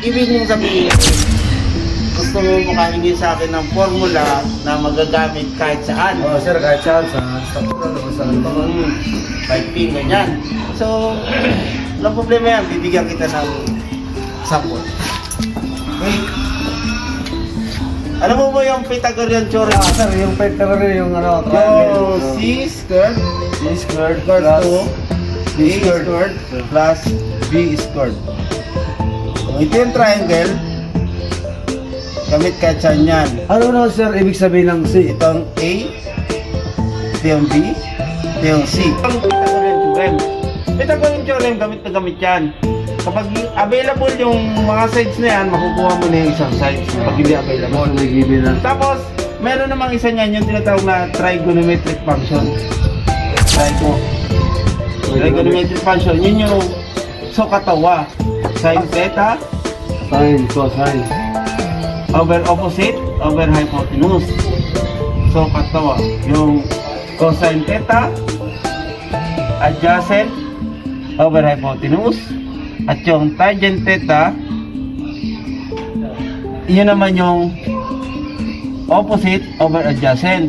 ibig mong sabihin, gusto mo makahingi sa akin ng formula na magagamit kahit saan. Oo, sir, kahit saan, sa stock na, sa ano pa man. Piping, ganyan. So, walang problema yan. Bibigyan kita ng sample. Okay. Alam mo ba yung Pythagorean theorem? Ah, sir, yung Pythagorean, yung ano, Yung C squared plus to B squared plus B squared. Kung ito yung triangle, gamit kahit saan yan. Ano na, sir, ibig sabihin ng C? Itong A, ito yung B, ito yung C. Itong Pythagorean theorem. Pythagorean theorem, gamit na gamit yan. Kapag available yung mga sides na yan, makukuha mo na yung isang sides kapag hindi available. May given na. Tapos, meron namang isa niyan yung tinatawag na trigonometric function. Trigonometric function, yun yung sokatawa. Sin theta Sine, cosine. over opposite over hypotenuse. Sokatawa. Yung cosine theta adjacent over hypotenuse. At yung tangent theta, yun naman yung opposite over adjacent.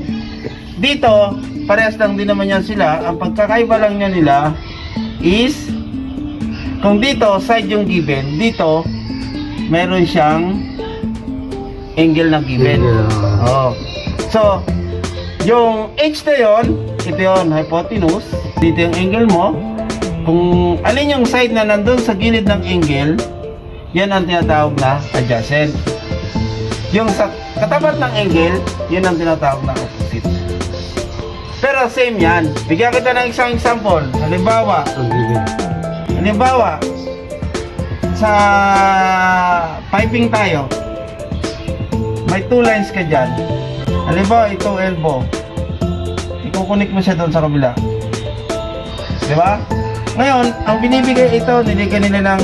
Dito, parehas lang din naman yan sila. Ang pagkakaiba lang niya nila is, kung dito, side yung given, dito, meron siyang angle na given. Oh. So, yung h na yun, ito yun, hypotenuse. Dito yung angle mo. Kung alin yung side na nandun sa gilid ng angle, yan ang tinatawag na adjacent. Yung sa katapat ng angle, yun ang tinatawag na opposite. Pero same yan. Bigyan kita ng isang example. Halimbawa, sa piping tayo, may two lines ka dyan. Halimbawa, itong elbow. Ikukunik mo siya doon sa kabila. Diba? Ngayon, ang binibigay ito, niligyan nila ng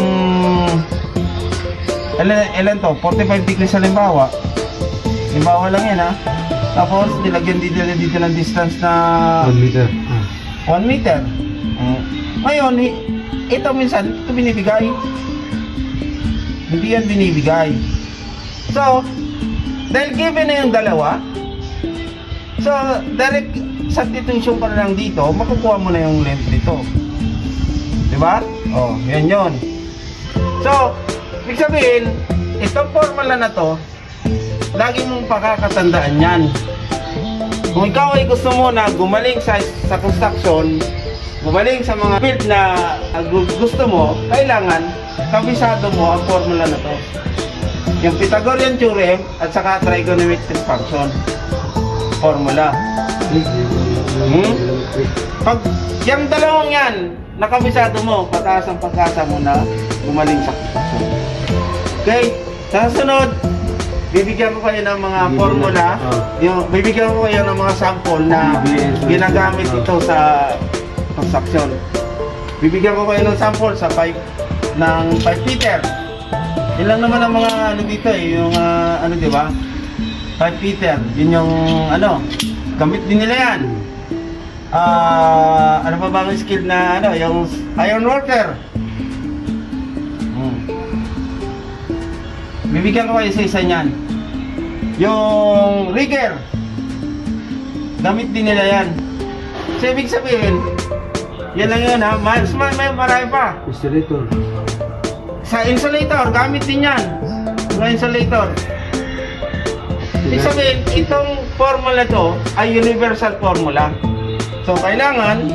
ilan to? 45 degrees halimbawa. Halimbawa lang yan, ha? Tapos, nilagyan dito ng distance na 1 meter. 1 meter. Ngayon, ito minsan, ito binibigay. Hindi yan binibigay. So, dahil given na yung dalawa, so, direct substitution pa lang dito, makukuha mo na yung length dito. Diba? Oh, yan yun. So, ibig sabihin, itong formula na to, lagi mong pakakatandaan yan. Kung ikaw ay gusto mo na gumaling sa construction, gumaling sa mga field na gusto mo, kailangan kabisado mo ang formula na to. Yung Pythagorean theorem at saka trigonometric function formula. Pag yung dalawang yan, nakabisado mo, pataas ang pag-asa mo na gumaling sa construction. Okay? Sa sunod, bibigyan ko kayo ng mga formula, bibigyan ko kayo ng mga sample na ginagamit ito sa construction. Bibigyan ko kayo ng sample sa pipe ng 5 meter. Yun lang naman ang mga ano dito yung ano, di ba? 5 meter. Yun yung ano, gamit din nila yan. Ano pa ba ang skill na ano, yung iron worker. Bibigyan ko kayo sa isa niyan. Yung rigger, gamit din nila yan. So, ibig sabihin, yan lang yun, ha. May marami pa. Insulator. Sa insulator, gamit din yan. Mga insulator. Ibig sabihin, itong formula to ay universal formula. So, kailangan,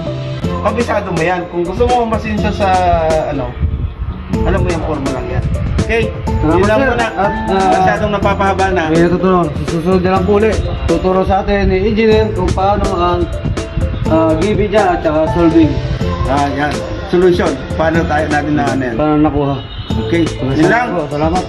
kabisado mo yan. Kung gusto mo masinsya sa, ano, alam mo yung formula yan. Okay? Yun lang muna. At masyadong napapahaba na. may natutunan. Susunod na lang po ulit. Tuturo sa atin ni Engineer kung paano ang giving dyan at saka solving. Yan. Solution. Paano tayo natin na ano yan? Paano nakuha. Okay. Yun lang. Salamat.